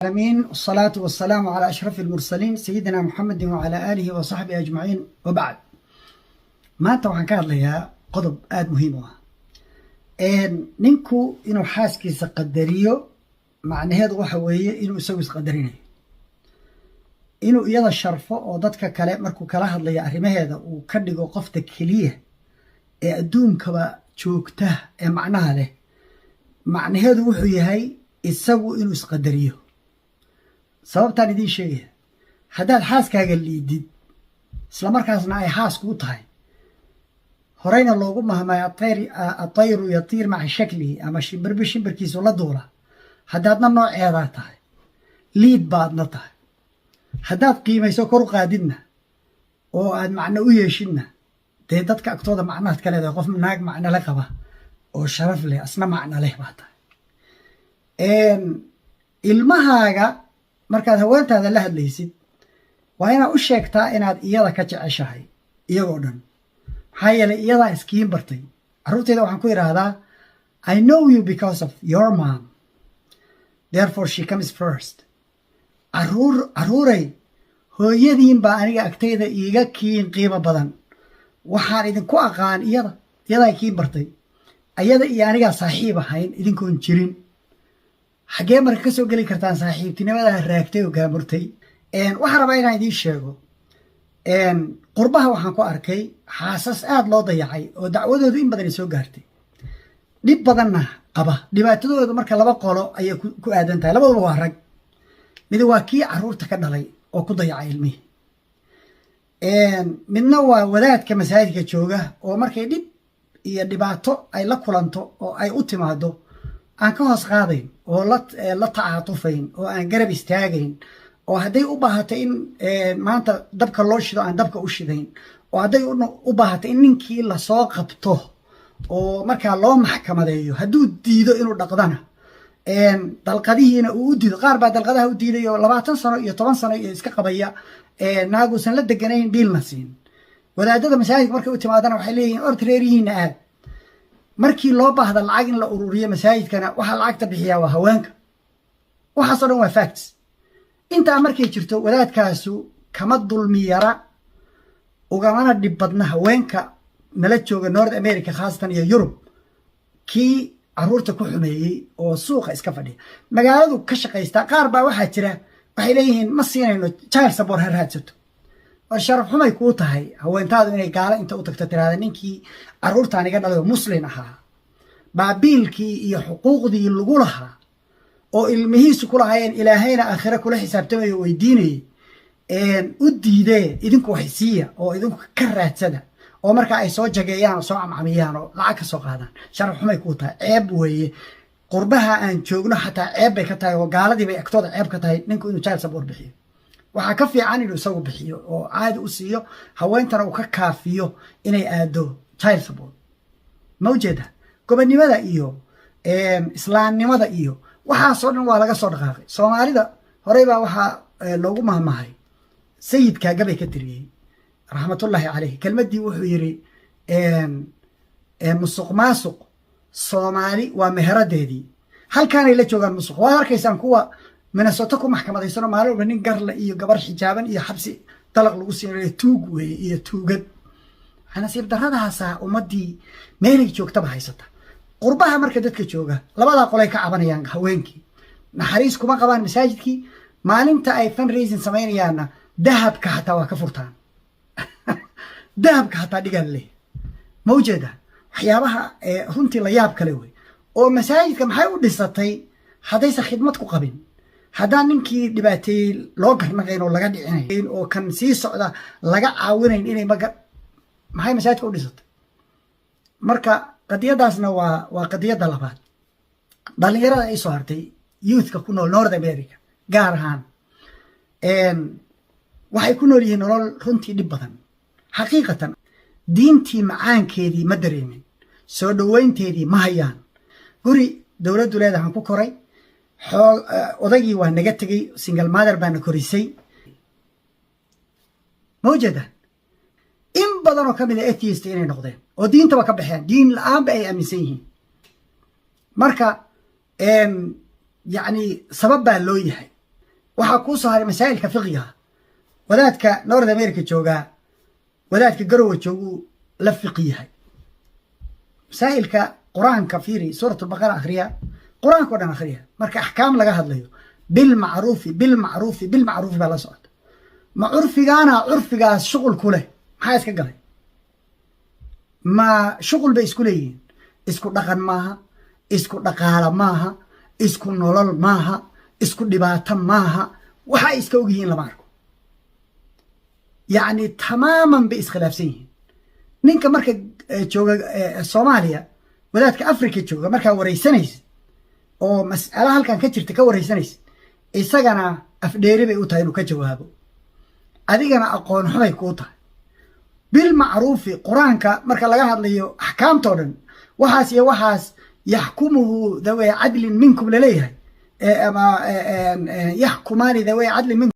العالمين والصلاة والسلام على أشرف المرسلين سيدنا محمد وعلى آله وصحبه أجمعين وبعد maanta waxaan ka hadlayaa qodob aad muhiim u ah ninku inuu xaaskiisa qadariyo macnaheedu waxa weeye inuu isagu isqadarinayo inuu iyada sharfo oo dadka kale markuu kala hadlayo arrimaheeda uu ka dhigo qofta keliya ee adduunkaba joogta ee macnaha leh macnaheedu wuxuu yahay isagu inuu isqadariyo sababtaan idiin sheegaya haddaad xaaskaaga liidid isla markaasna ay xaas kuu tahay horeyna loogu mahmay atayru yatiir maca shaklihi ama shimbirba shimbirkiisu la duula haddaadna nooceedaa tahay liid baadna tahay haddaad qiimayso kor u qaadidna oo aad macno u yeeshidna dee dadka agtooda macnaad ka leedahay qof naag macno la qaba oo sharaf leh asna macno leh baa tahay ilmahaaga markaad haweentaada la hadlaysid waa inaad u sheegtaa inaad iyada ka jeceshahay iyagoo dhan maxaa yeelay iyadaa iskiin bartay carruurteyda waxaan ku idhaahdaa I know you because of your mom therefore she comes first carruuray hooyadiin baa aniga agteyda iiga kiin qiimo badan waxaan idinku aqaan iyadaa kiin bartay iyada iyo anigaa saaxiib ahayn idinkoon jirin xaggee marka ka soo geli kartaan saaxiibtinimadaa raagtay oo gaamurtay waxaan rabaa inaan idiin sheego qurbaha waxaan ku arkay xaasas aad loo dayacay oo dacwadoodu in badan ay soo gaartay dhib badanna qaba dhibaatadooda marka laba qolo ayay ku aadan tahay labaduba waa rag mid waa kii carruurta ka dhalay oo ku dayacay ilmihii midna waa wadaadka masaajidka jooga oo markay dhib iyo dhibaato ay la kulanto oo ay u timaado aan ka hoos qaadayn oo la tacaatufayn oo aan garab istaagayn oo hadday u baahato in maanta dabka loo shido aan dabka u shidayn oo hadday u baahato in ninkii lasoo qabto oo markaa loo maxkamadeeyo hadduu diido inuu dhaqdana dalqadihiina uu u diido qaar baa dalqadaha u diidayo 20 sano iyo 10 sano iyo iska qabaya naaguusan la deganayn dhiilna siin wadaadada masaajidka markay u timaadana waxay leeyihiin ord reerihiina aad markii loo baahda lacag in la ururiyo masaajidkana waxaa lacagta bixiyaa waa haweenka waxaasoo dhan waa facts intaa markay jirto wadaadkaasu kama dulmi yara ugamana dhib badna haweenka nala jooga North America khaasatan iyo Yurub kii carruurta ku xumeeyey oo suuqa iska fadhiya magaaladu ka shaqaysta qaar baa waxaa jira waxay leeyihiin ma siinayno child support ha raadsato oo sharaf xumay kuu tahay haweentaadu inay gaalo inta u tagto tiraahda ninkii carruurtaan iga dhalay oo muslim ahaa baabiilkii iyo xuquuqdii lagu lahaa oo ilmihiisu ku lahaayeen ilaahayna aakhira kula xisaabtamayo weydiinayay u diidee idinku wax siiya oo idinku ka raadsada oo marka ay soo jageeyaan oo soo camcamiyaan oo lacag ka soo qaadaan sharaf xumay kuu tahay ceeb weeye qurbaha aan joogno xataa ceeb bay ka tahay oo gaaladii bay agtooda ceeb ka tahay ninku inuu child support bixiyo waxaa ka fiican inuu isagu bixiyo oo caadi u siiyo haweentana uu ka kaafiyo inay aado child support ma ujeeda gobonnimada iyo islaamnimada iyo waxaasoo dhan waa laga soo dhaqaaqay soomaalida horey baa waxaa loogu mahmahay sayidkaa gabay ka tiriyey raxmatullaahi caleyh kelmaddii wuxuu yidhi musuq maasuq soomaali waa meheradeedii halkaanay la joogaan musuq waad arkaysaan kuwa minnesota ku maxkamadaysano maalin walba nin garle iyo gabar xijaaban iyo xabsi dalaq lagu siinayo tuug weeye iyo tuugad nasiib darradaasaa ummaddii meelay joogtaba haysata qurbaha marka dadka jooga labadaa qolay ka cabanayaan haweenkii naxariis kuma qabaan masaajidkii maalinta ay fundraising samaynayaanna dahabka xataa waa ka furtaan dahabka xataa dhigaan leh ma ujeeda waxyaabaha runtii la yaab kale wey oo masaajidka maxay u dhisatay haddaysan khidmad ku qabin haddaan ninkii dhibaateeyey loo garnaqayn oo laga dhicinayn oo kan sii socda laga caawinayn inay maxay masaajidka u dhisatay marka qadiyadaasna waa qadiyadda labaad dhallinyarada ay soo hartay youthka ku nool North America gaar ahaan waxay ku nool yihiin nolol runtii dhib badan xaqiiqatan diintii macaankeedii ma dareemin soo dhoweynteedii ma hayaan guri dowladdu leedahan ku koray odaygii waa naga tegey single mother baana korisay ma ujeedaan in badan oo ka mid a atheist inay noqdeen oo diintaba ka baxeen diin la-aanba ay aaminsan yihiin marka yacni sabab baa loo yahay waxaa kuu soo haray masaa'ilka fiqiga wadaadka North America joogaa wadaadka garowe jooguu la fiqi yahay masaa'ilka quraanka fiiri suuratu baqara akhriya quraanka oo dhan akhriya marka axkaam laga hadlayo بالمعروف baa la socota ma curfigaana curfigaas shuqul ku leh maxaa iska galay ma shuqul bay isku leeyihiin isku dhaqan maaha isku dhaqaala maaha isku nolol maaha isku dhibaato maaha waxa iska og yihiin lama arko yacni tamaaman bay iskhilaafsan yihiin ninka marka jooga Soomaaliya wadaadka Afrika jooga markaa wareysanaysid oo mas'ala halkan ka jirta ka wareysanaysid isagana afdheeri bay u tahay inuu ka jawaabo adigana aqoon xumay kuu tahay بالمعروف قرآنك مركا لغا هادليو أحكام تودن وحاس يا وحاس يحكمه ذوي عدل منكم لليه أما يحكمان ذوي عدل منكم